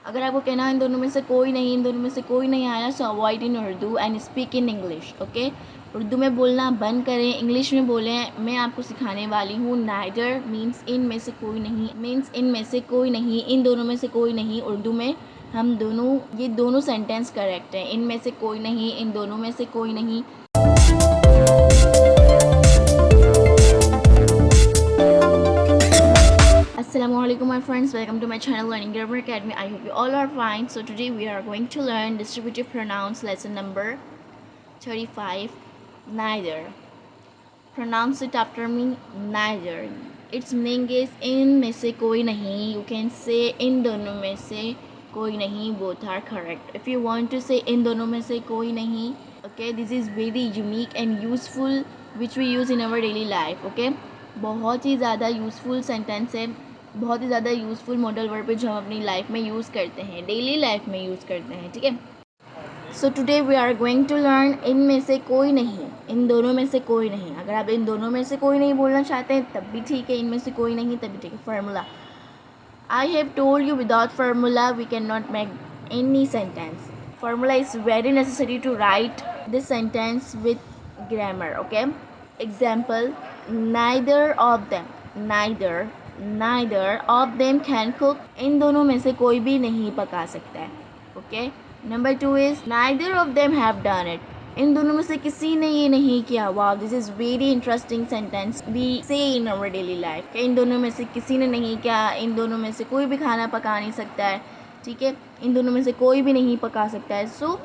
अगर आपको कहना है इन दोनों में से कोई नहीं, इन दोनों में से कोई नहीं आया, सो avoid in Urdu and speak in English. Okay, Urdu में बोलना बंद करें, इंग्लिश में बोलें। मैं आपको सिखाने वाली हूँ नाइदर मीन्स इन में से कोई नहीं, मीन्स इन में से कोई नहीं, इन दोनों में से कोई नहीं। उर्दू में हम दोनों, ये दोनों सेंटेंस करेक्ट हैं, इन में से कोई नहीं, इन दोनों में से कोई नहीं। Assalamualaikum my friends, welcome to my channel Learning Grammar Academy. I hope you all are fine. So today we are going to learn distributive pronouns lesson number 35, neither. Pronounce it after me, neither. Its meaning is in में से कोई नहीं. You can say इन दोनों में से कोई नहीं. Both are correct. If you want to say इन दोनों में से कोई नहीं, okay, this is very unique and useful which we use in our daily life. Okay, बहुत ही ज़्यादा यूज़फुल सेंटेंस है, बहुत ही ज़्यादा यूज़फुल मॉडल वर्ब है जो हम अपनी लाइफ में यूज़ करते हैं, डेली लाइफ में यूज़ करते हैं। ठीक है, so today we are going to learn इन में से कोई नहीं, इन दोनों में से कोई नहीं। अगर आप इन दोनों में से कोई नहीं बोलना चाहते हैं तब भी ठीक है, इनमें से कोई नहीं तब भी ठीक है। Formula, I have told you without formula we can not make any sentence. Formula is very necessary to write this sentence with grammar. Okay, example, neither of them, neither of them can cook. इन दोनों में से कोई भी नहीं पका सकता है. Okay, number 2 is neither of them have done it. इन दोनों में से किसी ने ये नहीं किया. Wow, this is very interesting sentence we say in our daily life. इन दोनों में से किसी ने नहीं किया, इन दोनों में से कोई भी खाना पका नहीं सकता है. ठीक है, इन दोनों में से कोई भी नहीं पका सकता है. So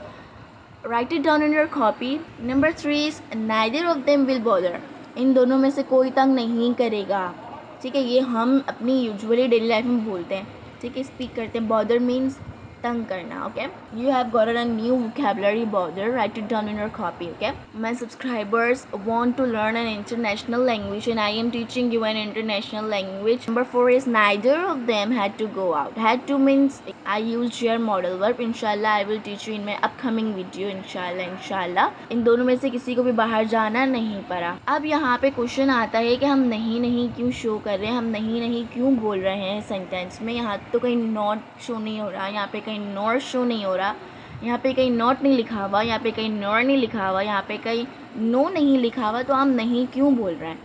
write it down in your copy. Number 3 is neither of them will bother. इन दोनों में से कोई तंग नहीं करेगा. ठीक है, ये हम अपनी यूजुअली डेली लाइफ में बोलते हैं. ठीक है, स्पीक करते हैं. बॉदर मीन्स तंग करना. Okay, you have got a new vocabulary bother. Write it down in your copy. Okay, my subscribers want to learn an international language and I am teaching you an international language. Number 4 is neither of them had to go out. Had to means I used your modal verb. इंशाल्लाह I will teach you in my upcoming video. इंशाल्लाह इन दोनों में से किसी को भी बाहर जाना नहीं पड़ा. अब यहाँ पे क्वेश्चन आता है कि हम नहीं क्यों शो कर रहे हैं, हम नहीं क्यों बोल रहे हैं सेंटेंस में. यहाँ तो कहीं नॉट शो नहीं हो रहा, यहाँ पे कहीं नॉर शो नहीं हो रहा, यहाँ पे कहीं नॉट नहीं लिखा हुआ, यहाँ पे कहीं नॉर नहीं लिखा हुआ, यहाँ पे कहीं नो नहीं लिखा हुआ. तो हम नहीं क्यों बोल रहे हैं?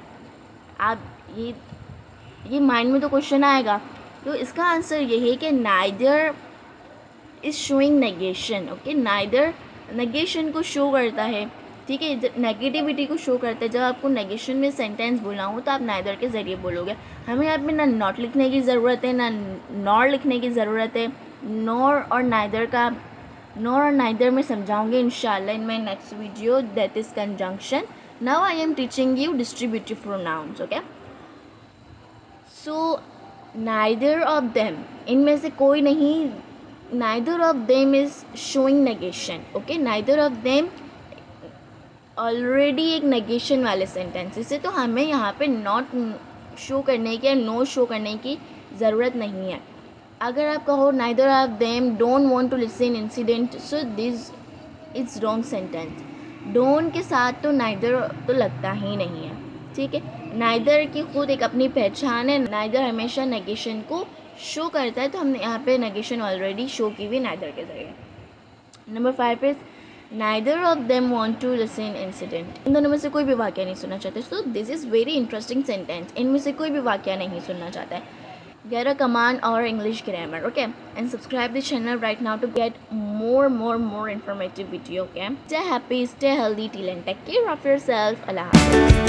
आप ये माइंड में तो क्वेश्चन आएगा. तो इसका आंसर ये है कि neither is showing negation. Okay, neither negation को शो करता है. ठीक है, नेगेटिविटी को शो करता है. जब आपको नेगेशन में सेंटेंस बोलना हो तो आप नाइदर के ज़रिए बोलोगे. हमें यहाँ पे ना नॉट लिखने की ज़रूरत है ना नॉर लिखने की ज़रूरत है. नॉर और नाइदर में समझाऊंगे इंशाल्लाह in my next video, that is conjunction. Now I am teaching you distributive pronounce. Okay, so neither of them, इनमें से कोई नहीं. Neither of them is showing negation. Okay, neither of them already एक negation वाले sentence है, तो हमें यहाँ पे नॉट शो करने की या नो शो करने की ज़रूरत नहीं है. अगर आप कहो neither of them don't want to listen incident, so this is wrong sentence. Don't के साथ तो नाइदर तो लगता ही नहीं है. ठीक है, नाइदर की खुद एक अपनी पहचान है. नाइदर हमेशा नेगेशन को शो करता है, तो हमने यहाँ पे नेगेशन ऑलरेडी शो की हुई नाइदर के ज़रिए. Number 5 is neither of them want to listen incident. इन दोनों में से कोई भी वाक्य नहीं सुनना चाहते. So this is very interesting sentence. इनमें से कोई भी वाक्य नहीं सुनना चाहता है. Get a command or English grammar. Okay, and subscribe the channel right now to get more informative video. Okay, stay happy, stay healthy till and take care of yourself. Allah Hafiz.